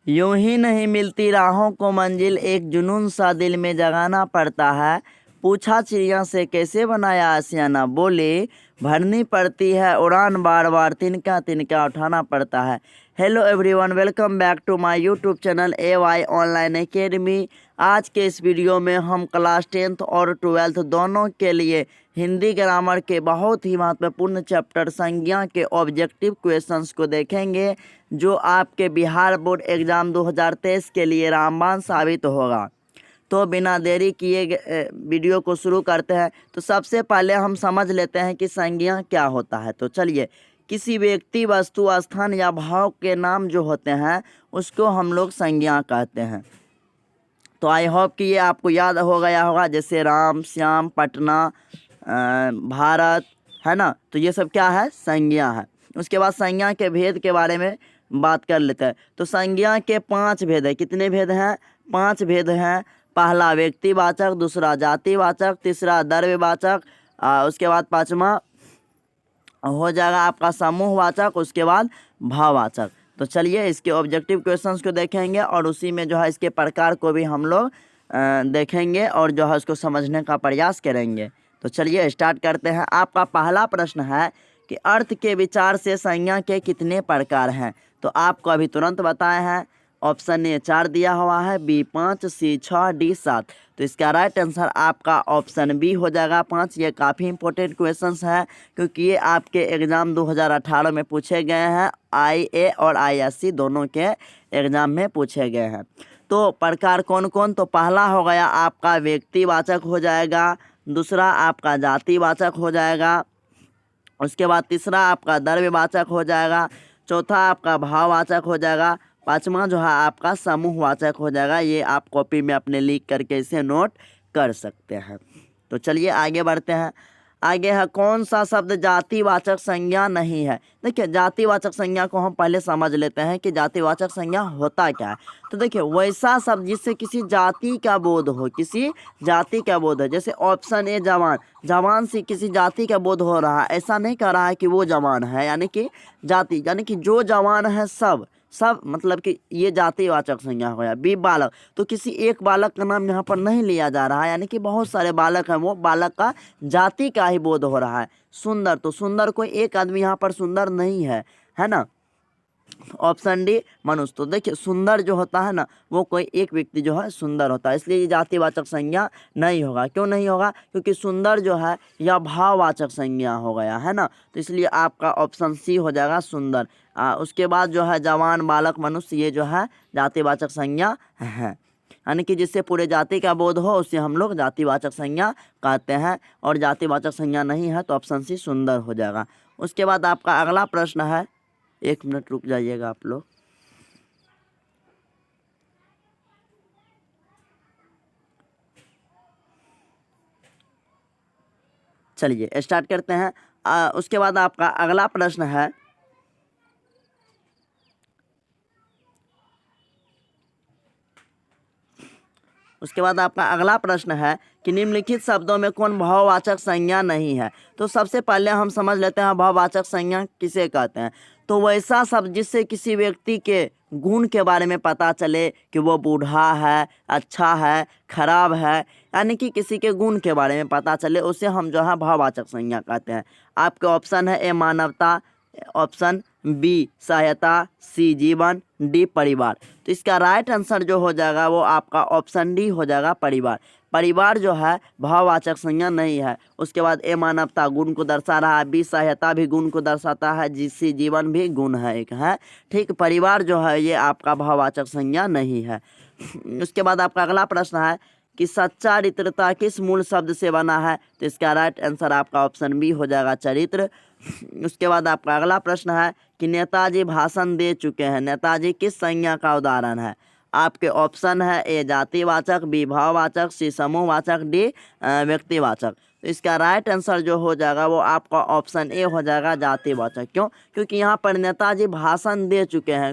यूं ही नहीं मिलती राहों को मंजिल, एक जुनून सा दिल में जगाना पड़ता है। पूछा चिड़िया से कैसे बनाया आशियाना, बोले भरनी पड़ती है उड़ान, बार बार तिनका तिनका उठाना पड़ता है। Hello everyone, welcome back to my YouTube channel AY online academy. आज के इस वीडियो में हम क्लास 10th और 12th दोनों के लिए हिंदी ग्रामर के बहुत ही महत्वपूर्ण चैप्टर संज्ञा के ऑब्जेक्टिव क्वेश्चंस को देखेंगे, जो आपके बिहार बोर्ड एग्ज़ाम 2023 के लिए रामबाण साबित होगा। तो बिना देरी किए वीडियो को शुरू करते हैं। तो सबसे पहले हम समझ लेते हैं कि संज्ञा क्या होता है। तो चलिए, किसी व्यक्ति, वस्तु, स्थान या भाव के नाम जो होते हैं उसको हम लोग संज्ञा कहते हैं। तो आई होप कि ये आपको याद हो गया होगा, जैसे राम, श्याम, पटना, भारत, है ना। तो ये सब क्या है? संज्ञा है। उसके बाद संज्ञा के भेद के बारे में बात कर लेते हैं। तो संज्ञा के 5 भेद है। कितने भेद हैं? 5 भेद हैं। पहला व्यक्तिवाचक, दूसरा जातिवाचक, तीसरा द्रव्यवाचक, उसके बाद पाँचवा हो जाएगा आपका समूहवाचक, उसके बाद भाववाचक। तो चलिए इसके ऑब्जेक्टिव क्वेश्चंस को देखेंगे और उसी में जो है इसके प्रकार को भी हम लोग देखेंगे और जो है उसको समझने का प्रयास करेंगे। तो चलिए स्टार्ट करते हैं। आपका पहला प्रश्न है कि अर्थ के विचार से संज्ञा के कितने प्रकार हैं। तो आपको अभी तुरंत बताए हैं। ऑप्शन ए 4 दिया हुआ है, बी 5, सी 6, डी 7। तो इसका राइट आंसर आपका ऑप्शन बी हो जाएगा 5। ये काफ़ी इंपॉर्टेंट क्वेश्चंस है, क्योंकि ये आपके एग्ज़ाम 2018 में पूछे गए हैं। IA और ISC दोनों के एग्ज़ाम में पूछे गए हैं। तो प्रकार कौन कौन? तो पहला हो गया आपका व्यक्तिवाचक हो जाएगा, दूसरा आपका जातिवाचक हो जाएगा, उसके बाद तीसरा आपका द्रव्यवाचक हो जाएगा, चौथा आपका भाववाचक हो जाएगा, पाँचवा जो है आपका समूहवाचक हो जाएगा। ये आप कॉपी में अपने लिख करके इसे नोट कर सकते हैं। तो चलिए आगे बढ़ते हैं। आगे है कौन सा शब्द जातिवाचक संज्ञा नहीं है। देखिए, जातिवाचक संज्ञा को हम पहले समझ लेते हैं कि जातिवाचक संज्ञा होता क्या है। तो देखिए, वैसा शब्द जिससे किसी जाति का बोध हो, किसी जाति का बोध है। जैसे ऑप्शन ए जवान, जवान से किसी जाति का बोध हो रहा है, ऐसा नहीं कह रहा है कि वो जवान है, यानी कि जाति, यानी कि जो जवान है सब मतलब कि ये जातिवाचक संज्ञा हो गया। बी बालक, तो किसी एक बालक का नाम यहाँ पर नहीं लिया जा रहा है, यानी कि बहुत सारे बालक हैं, वो बालक का जाति का ही बोध हो रहा है। सुंदर, तो सुंदर कोई एक आदमी यहाँ पर सुंदर नहीं है ना। ऑप्शन डी मनुष्य, तो देखिए सुंदर जो होता है ना, वो कोई एक व्यक्ति जो है सुंदर होता है, इसलिए ये जातिवाचक संज्ञा नहीं होगा। क्यों नहीं होगा? क्योंकि सुंदर जो है यह भाववाचक संज्ञा हो गया है ना। तो इसलिए आपका ऑप्शन सी हो जाएगा सुंदर। उसके बाद जो है जवान, बालक, मनुष्य, ये जो है जातिवाचक संज्ञा है, यानी कि जिससे पूरे जाति का बोध हो उसे हम लोग जातिवाचक संज्ञा कहते हैं। और जातिवाचक संज्ञा नहीं है तो ऑप्शन सी सुंदर हो जाएगा। उसके बाद आपका अगला प्रश्न है, 1 मिनट रुक जाइएगा आप लोग। चलिए स्टार्ट करते हैं। उसके बाद आपका अगला प्रश्न है, कि निम्नलिखित शब्दों में कौन भाववाचक संज्ञा नहीं है। तो सबसे पहले हम समझ लेते हैं भाववाचक संज्ञा किसे कहते हैं। तो वैसा शब्द जिससे किसी व्यक्ति के गुण के बारे में पता चले कि वो बूढ़ा है, अच्छा है, खराब है, यानी कि किसी के गुण के बारे में पता चले, उसे हम जो है भाववाचक संज्ञा कहते हैं। आपके ऑप्शन है ए मानवता, ऑप्शन बी सहायता, सी जीवन, डी परिवार। तो इसका राइट आंसर जो हो जाएगा वो आपका ऑप्शन डी हो जाएगा परिवार। परिवार जो है भाववाचक संज्ञा नहीं है। उसके बाद ए मानवता गुण को दर्शा रहा है, बी सहायता भी गुण को दर्शाता है, जी सी जीवन भी गुण है एक है, ठीक। परिवार जो है ये आपका भाववाचक संज्ञा नहीं है। उसके बाद आपका अगला प्रश्न है कि सच्चारित्रता किस मूल शब्द से बना है। तो इसका राइट आंसर आपका ऑप्शन बी हो जाएगा चरित्र। उसके बाद आपका अगला प्रश्न है कि नेताजी भाषण दे चुके हैं, नेताजी किस संज्ञा का उदाहरण है। आपके ऑप्शन है ए जातिवाचक, बी भाववाचक, सी समूहवाचक, डी व्यक्तिवाचक। तो इसका राइट आंसर जो हो जाएगा वो आपका ऑप्शन ए हो जाएगा जातिवाचक। क्यों? क्योंकि यहाँ पर नेताजी भाषण दे चुके हैं,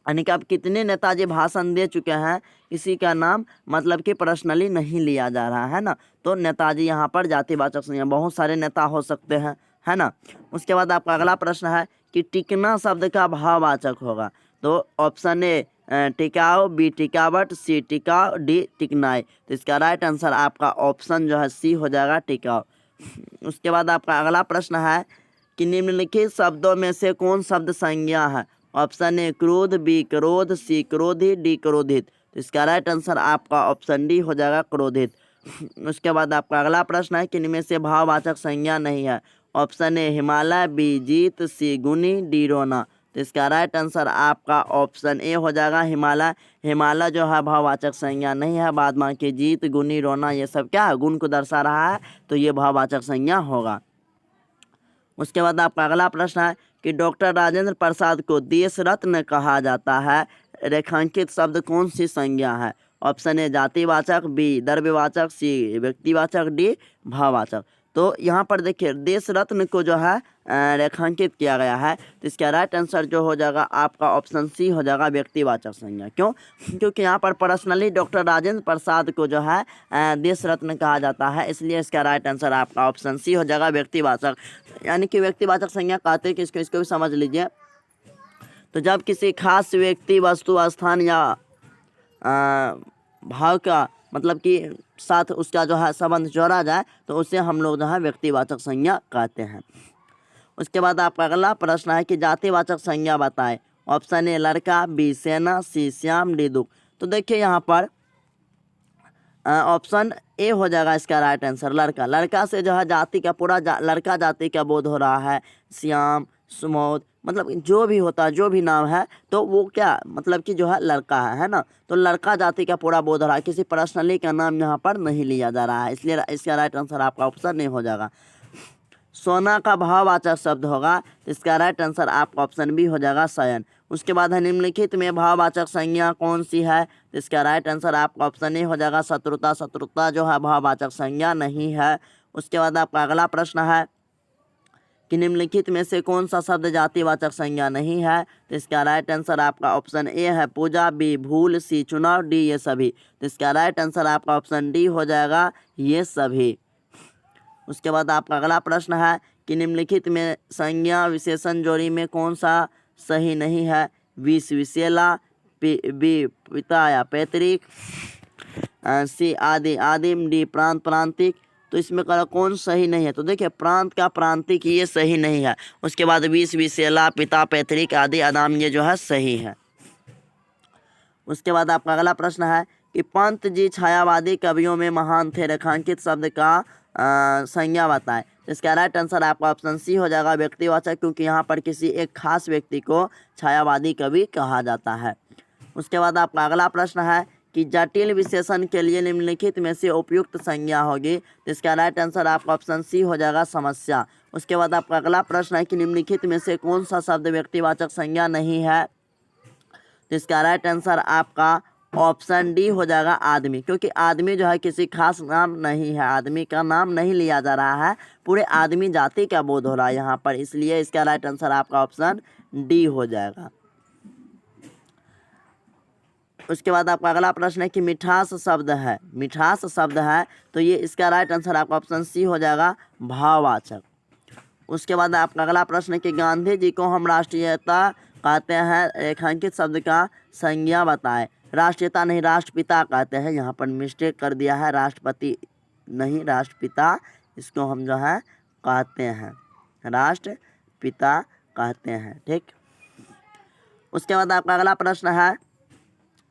यानी कि अब कितने नेताजी भाषण दे चुके हैं इसी का नाम मतलब कि पर्सनली नहीं लिया जा रहा है ना। तो नेताजी यहाँ पर जातिवाचक संज्ञा, बहुत सारे नेता हो सकते हैं, है ना। उसके बाद आपका अगला प्रश्न है कि टिकना शब्द का भाववाचक होगा। तो ऑप्शन ए टिकाऊ, बी टिकावट, सी टिकाऊ, डी टिकनाई। तो इसका राइट आंसर आपका ऑप्शन जो है सी हो जाएगा, टिकाऊ। उसके बाद आपका अगला प्रश्न है कि निम्नलिखित शब्दों में से कौन शब्द संज्ञा है। ऑप्शन ए क्रोध, बी क्रोध, सी क्रोधित, डी क्रोधित। तो इसका राइट आंसर आपका ऑप्शन डी हो जाएगा, क्रोधित। उसके बाद आपका अगला प्रश्न है कि इनमें से भाववाचक संज्ञा नहीं है। ऑप्शन ए हिमालय, बी जीत, सी गुनी, डी रोना। तो इसका राइट आंसर आपका ऑप्शन ए हो जाएगा, हिमालय। हिमालय जो है भाववाचक संज्ञा नहीं है। बाद बाकी जीत, गुनी, रोना ये सब क्या है, गुण को दर्शा रहा है, तो ये भाववाचक संज्ञा होगा। उसके बाद आपका अगला प्रश्न है कि डॉक्टर राजेंद्र प्रसाद को देश रत्न कहा जाता है। रेखांकित शब्द कौन सी संज्ञा है। ऑप्शन ए जातिवाचक, बी द्रव्यवाचक, सी व्यक्तिवाचक, डी भाववाचक। तो यहाँ पर देखिए देश रत्न को जो है रेखांकित किया गया है। तो इसका राइट आंसर जो हो जाएगा आपका ऑप्शन सी हो जाएगा, व्यक्तिवाचक संज्ञा। क्यों? क्योंकि यहाँ पर पर्सनली डॉक्टर राजेंद्र प्रसाद को जो है देश रत्न कहा जाता है, इसलिए इसका राइट आंसर आपका ऑप्शन सी हो जाएगा, व्यक्तिवाचक। यानी कि व्यक्तिवाचक संज्ञा कहते हैं कि इसको भी समझ लीजिए। तो जब किसी खास व्यक्ति, वस्तु, स्थान या भाव का मतलब कि साथ उसका जो है संबंध जोड़ा जाए तो उसे हम लोग जो है व्यक्तिवाचक संज्ञा कहते हैं। उसके बाद आपका अगला प्रश्न है कि जातिवाचक संज्ञा बताएं। ऑप्शन ए लड़का, बी सेना, सी श्याम, डी दुख। तो देखिए यहाँ पर ऑप्शन ए हो जाएगा इसका राइट आंसर, लड़का। लड़का से जो है जाति का पूरा लड़का जाति का बोध हो रहा है। श्याम, सुमोद, मतलब जो भी होता है, जो भी नाम है तो वो क्या मतलब कि जो है लड़का है ना। तो लड़का जाति का पूरा बोध हो रहा है, किसी पर्सनली का नाम यहाँ पर नहीं लिया जा रहा है, इसलिए इसका राइट आंसर आपका ऑप्शन नहीं हो जाएगा। सोना का भाववाचक शब्द होगा, तो इसका राइट आंसर आपका ऑप्शन बी हो जाएगा, शयन। उसके बाद है निम्नलिखित में भाववाचक संज्ञा कौन सी है। तो इसका राइट आंसर आपका ऑप्शन ए हो जाएगा, शत्रुता। शत्रुता जो है भाववाचक संज्ञा नहीं है। उसके बाद आपका अगला प्रश्न है कि निम्नलिखित में से कौन सा शब्द जातिवाचक संज्ञा नहीं है। तो इसका राइट आंसर आपका ऑप्शन ए है, पूजा, बी भूल, सी चुनाव, डी ये सभी। तो इसका राइट आंसर आपका ऑप्शन डी हो जाएगा, ये सभी। उसके बाद आपका अगला प्रश्न है कि निम्नलिखित में संज्ञा विशेषण जोड़ी में कौन सा सही नहीं है। विष विशेला, बी पिता या पैतृक, सी आदि आदिम, डी प्रांत प्रांतिक। तो इसमें कौन सही नहीं है। तो देखिए प्रांत का प्रांतिक ये सही नहीं है। उसके बाद विष विशेला, पिता पैतृक, आदि आदाम ये जो है सही है। उसके बाद आपका अगला प्रश्न है कि पंत जी छायावादी कवियों में महान थे। रेखांकित शब्द का संज्ञा बताएं। इसका राइट आंसर आपका ऑप्शन सी हो जाएगा, व्यक्तिवाचक, क्योंकि यहाँ पर किसी एक खास व्यक्ति को छायावादी कवि कहा जाता है। उसके बाद आपका अगला प्रश्न है कि जटिल विशेषण के लिए निम्नलिखित में से उपयुक्त संज्ञा होगी। तो इसका राइट आंसर आपका ऑप्शन सी हो जाएगा, समस्या। उसके बाद आपका अगला प्रश्न है कि निम्नलिखित में से कौन सा शब्द व्यक्तिवाचक संज्ञा नहीं है। तो इसका राइट आंसर आपका ऑप्शन डी हो जाएगा, आदमी, क्योंकि आदमी जो है किसी खास नाम नहीं है, आदमी का नाम नहीं लिया जा रहा है, पूरे आदमी जाति का बोध हो रहा है यहाँ पर, इसलिए इसका राइट आंसर आपका ऑप्शन डी हो जाएगा। उसके बाद आपका अगला प्रश्न है कि मिठास शब्द है। मिठास शब्द है तो ये इसका राइट आंसर आपका ऑप्शन सी हो जाएगा, भाववाचक। उसके बाद आपका अगला प्रश्न है कि गांधी जी को हम राष्ट्रीयता कहते हैं। रेखांकित शब्द का संज्ञा बताएं। राष्ट्रीयता नहीं, राष्ट्रपिता कहते हैं। यहाँ पर मिस्टेक कर दिया है, राष्ट्रपति नहीं राष्ट्रपिता इसको हम जो है कहते हैं, राष्ट्रपिता कहते हैं, ठीक। उसके बाद आपका अगला प्रश्न है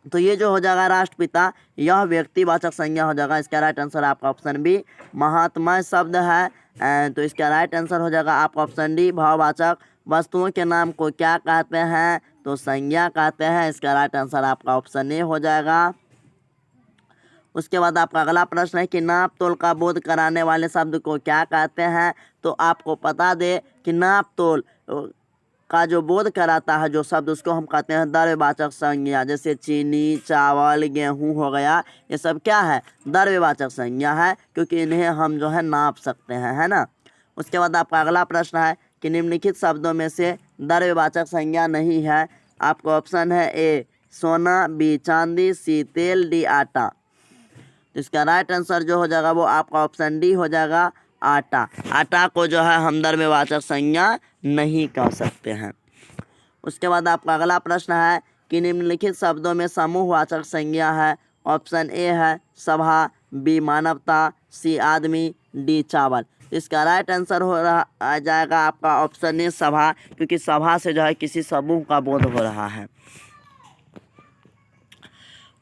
तो ये जो हो जाएगा राष्ट्रपिता, यह व्यक्तिवाचक संज्ञा हो जाएगा। इसका राइट आंसर आपका ऑप्शन बी। महात्मा शब्द है तो इसका राइट आंसर हो जाएगा आपका ऑप्शन डी, भाववाचक। वस्तुओं के नाम को क्या कहते हैं, तो संज्ञा कहते हैं। इसका राइट आंसर आपका ऑप्शन ए हो जाएगा। उसके बाद आपका अगला प्रश्न है कि नाप तोल का बोध कराने वाले शब्द को क्या कहते हैं। तो आपको बता दे कि नाप तोल का जो बोध कराता है जो शब्द, उसको हम कहते हैं द्रव्यवाचक संज्ञा। जैसे चीनी, चावल, गेहूं हो गया, ये सब क्या है, द्रव्यवाचक संज्ञा है, क्योंकि इन्हें हम जो है नाप सकते हैं, है ना। उसके बाद आपका अगला प्रश्न है कि निम्नलिखित शब्दों में से द्रव्यवाचक संज्ञा नहीं है। आपका ऑप्शन है ए सोना, बी चांदी, सी तेल, डी आटा। तो इसका राइट आंसर जो हो जाएगा वो आपका ऑप्शन डी हो जाएगा, आटा। आटा को जो है हम द्रव्यवाचक संज्ञा नहीं कह सकते हैं। उसके बाद आपका अगला प्रश्न है कि निम्नलिखित शब्दों में समूहवाचक संज्ञा है। ऑप्शन ए है सभा, बी मानवता, सी आदमी, डी चावल। इसका राइट आंसर हो रहा आ जाएगा आपका ऑप्शन ए सभा, क्योंकि सभा से जो है किसी समूह का बोध हो रहा है।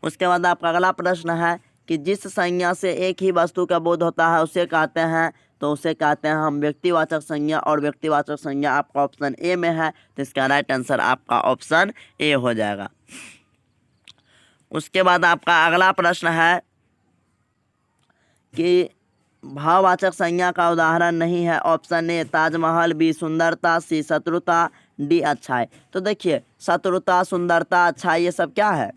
उसके बाद आपका अगला प्रश्न है कि जिस संज्ञा से एक ही वस्तु का बोध होता है उसे कहते हैं, तो उसे कहते हैं हम व्यक्तिवाचक संज्ञा, और व्यक्तिवाचक संज्ञा आपका ऑप्शन ए में है, तो इसका राइट आंसर आपका ऑप्शन ए हो जाएगा। उसके बाद आपका अगला प्रश्न है कि भाववाचक संज्ञा का उदाहरण नहीं है। ऑप्शन ए ताजमहल, बी सुंदरता, सी शत्रुता, डी अच्छाई। तो देखिए शत्रुता, सुंदरता, अच्छाई ये सब क्या है,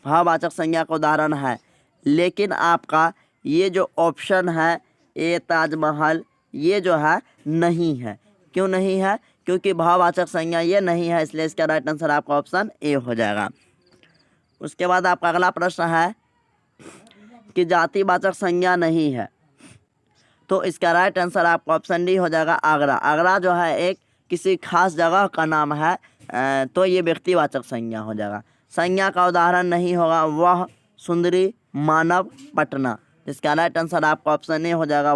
भाववाचक संज्ञा का उदाहरण है। लेकिन आपका ये जो ऑप्शन है ए ताजमहल, ये जो है नहीं है। क्यों नहीं है? क्योंकि भाववाचक संज्ञा ये नहीं है, इसलिए इसका राइट आंसर आपका ऑप्शन ए हो जाएगा। उसके बाद आपका अगला प्रश्न है कि जातिवाचक संज्ञा नहीं है, तो इसका राइट आंसर आपका ऑप्शन डी हो जाएगा आगरा। आगरा जो है एक किसी खास जगह का नाम है, तो ये व्यक्तिवाचक संज्ञा हो जाएगा। संज्ञा का उदाहरण नहीं होगा वह, सुंदरी, मानव, पटना। इसका राइट आंसर आपका ऑप्शन ए हो जाएगा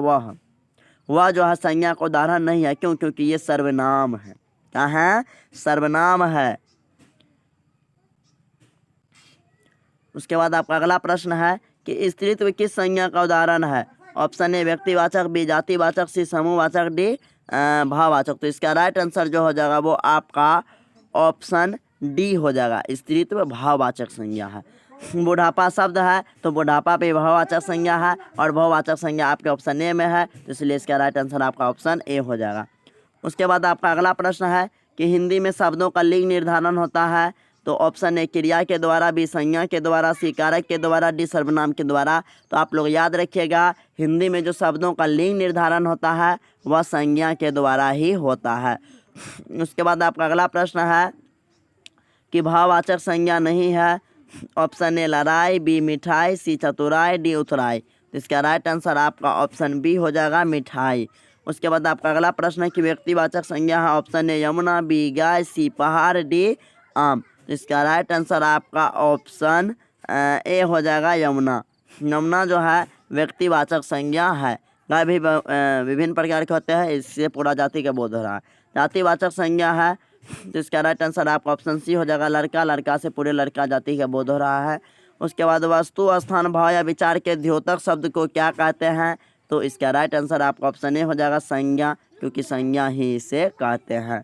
वह जो है संज्ञा का उदाहरण नहीं है। क्यों? क्योंकि ये सर्वनाम है। क्या है? सर्वनाम है। उसके बाद आपका अगला प्रश्न है कि स्त्रीत्व किस संज्ञा का उदाहरण है। ऑप्शन ए व्यक्तिवाचक, बी जातिवाचक, सी समूहवाचक, डी भाववाचक। तो इसका राइट आंसर जो हो जाएगा वो आपका ऑप्शन डी हो जाएगा, स्त्रीत्व भाववाचक संज्ञा है। बुढ़ापा शब्द है तो बुढ़ापा पे भाववाचक संज्ञा है, और भाववाचक संज्ञा आपके ऑप्शन ए में है, तो इसलिए इसका राइट आंसर आपका ऑप्शन ए हो जाएगा। उसके बाद आपका अगला प्रश्न है कि हिंदी में शब्दों का लिंग निर्धारण होता है, तो ऑप्शन ए क्रिया के द्वारा, बी संज्ञा के द्वारा, सी कारक के द्वारा, डी सर्वनाम के द्वारा। तो आप लोग याद रखिएगा हिंदी में जो शब्दों का लिंग निर्धारण होता है वह संज्ञा के द्वारा ही होता है। उसके बाद आपका अगला प्रश्न है कि भाववाचक संज्ञा नहीं है। ऑप्शन ए लड़ाई, बी मिठाई, सी चतुराई, डी उतराई। तो इसका राइट आंसर आपका ऑप्शन बी हो जाएगा मिठाई। उसके बाद आपका अगला प्रश्न है कि व्यक्तिवाचक संज्ञा है। ऑप्शन ए यमुना, बी गाय, सी पहाड़, डी आम। तो इसका राइट आंसर आपका ऑप्शन ए हो जाएगा यमुना। यमुना जो है व्यक्तिवाचक संज्ञा है। गाय भी विभिन्न प्रकार के होते हैं, इससे पूरा जाति का बोध हो रहा है। जातिवाचक संज्ञा है, तो इसका राइट आंसर आपका ऑप्शन सी हो जाएगा लड़का। लड़का से पूरे लड़का जाति का बोध हो रहा है। उसके बाद वस्तु, स्थान, भाव या विचार के द्योतक शब्द को क्या कहते हैं, तो इसका राइट आंसर आपका ऑप्शन ए हो जाएगा संज्ञा, क्योंकि संज्ञा ही इसे कहते हैं।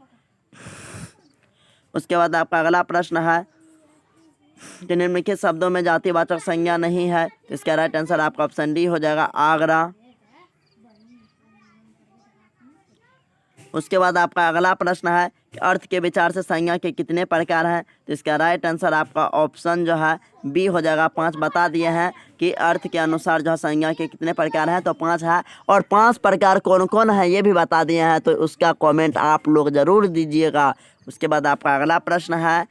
उसके बाद आपका अगला प्रश्न है कि निम्नलिखित शब्दों में जातिवाचक संज्ञा नहीं है, तो इसका राइट आंसर आपका ऑप्शन डी हो जाएगा आगरा। उसके बाद आपका अगला प्रश्न है कि अर्थ के विचार से संज्ञा के कितने प्रकार हैं, तो इसका राइट आंसर आपका ऑप्शन जो है बी हो जाएगा 5 बता दिए हैं कि अर्थ के अनुसार जो है संज्ञा के कितने प्रकार हैं, तो 5 है। और 5 प्रकार कौन कौन है ये भी बता दिए हैं, तो उसका कमेंट आप लोग ज़रूर दीजिएगा। उसके बाद आपका अगला प्रश्न है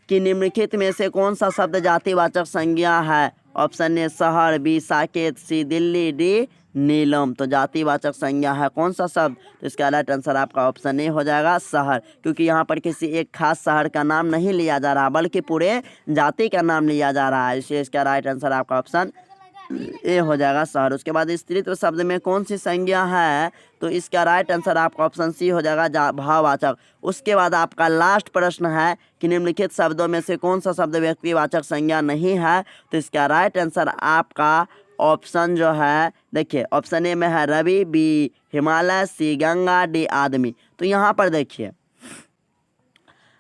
कि निम्नलिखित में से कौन सा शब्द जातिवाचक संज्ञा है। ऑप्शन ए शहर, बी साकेत, सी दिल्ली, डी नीलम। तो जातिवाचक संज्ञा है कौन सा शब्द, तो इसका राइट आंसर आपका ऑप्शन ए हो जाएगा शहर, क्योंकि यहाँ पर किसी एक खास शहर का नाम नहीं लिया जा रहा बल्कि पूरे जाति का नाम लिया जा रहा है, इसलिए इसका राइट आंसर आपका ऑप्शन ए हो जाएगा शहर। उसके बाद स्त्रीत्व शब्द में कौन सी संज्ञा है, तो इसका राइट आंसर आपका ऑप्शन सी हो जाएगा भाववाचक। उसके बाद आपका लास्ट प्रश्न है कि निम्नलिखित शब्दों में से कौन सा शब्द व्यक्तिवाचक संज्ञा नहीं है, तो इसका राइट आंसर आपका ऑप्शन जो है देखिए ऑप्शन ए में है रवि, बी हिमालय, सी गंगा, डी आदमी। तो यहाँ पर देखिए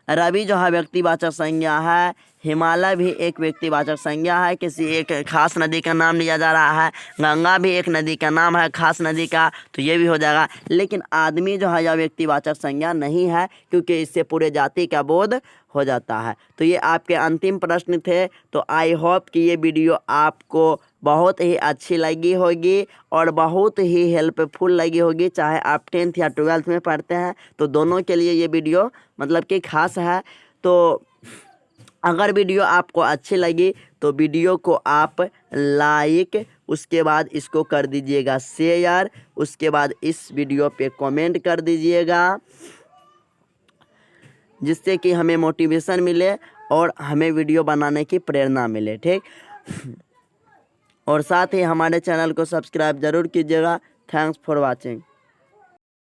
रवि जो है व्यक्तिवाचक संज्ञा है, हिमालय भी एक व्यक्तिवाचक संज्ञा है, किसी एक खास नदी का नाम लिया जा रहा है, गंगा भी एक नदी का नाम है खास नदी का, तो ये भी हो जाएगा। लेकिन आदमी जो है यह व्यक्तिवाचक संज्ञा नहीं है, क्योंकि इससे पूरे जाति का बोध हो जाता है। तो ये आपके अंतिम प्रश्न थे। तो आई होप कि ये वीडियो आपको बहुत ही अच्छी लगी होगी और बहुत ही हेल्पफुल लगी होगी, चाहे आप 10th या 12th में पढ़ते हैं तो दोनों के लिए ये वीडियो मतलब कि खास है। तो अगर वीडियो आपको अच्छी लगी तो वीडियो को आप लाइक, उसके बाद इसको कर दीजिएगा शेयर, उसके बाद इस वीडियो पे कमेंट कर दीजिएगा, जिससे कि हमें मोटिवेशन मिले और हमें वीडियो बनाने की प्रेरणा मिले। ठीक, और साथ ही हमारे चैनल को सब्सक्राइब ज़रूर कीजिएगा। Thanks for watching.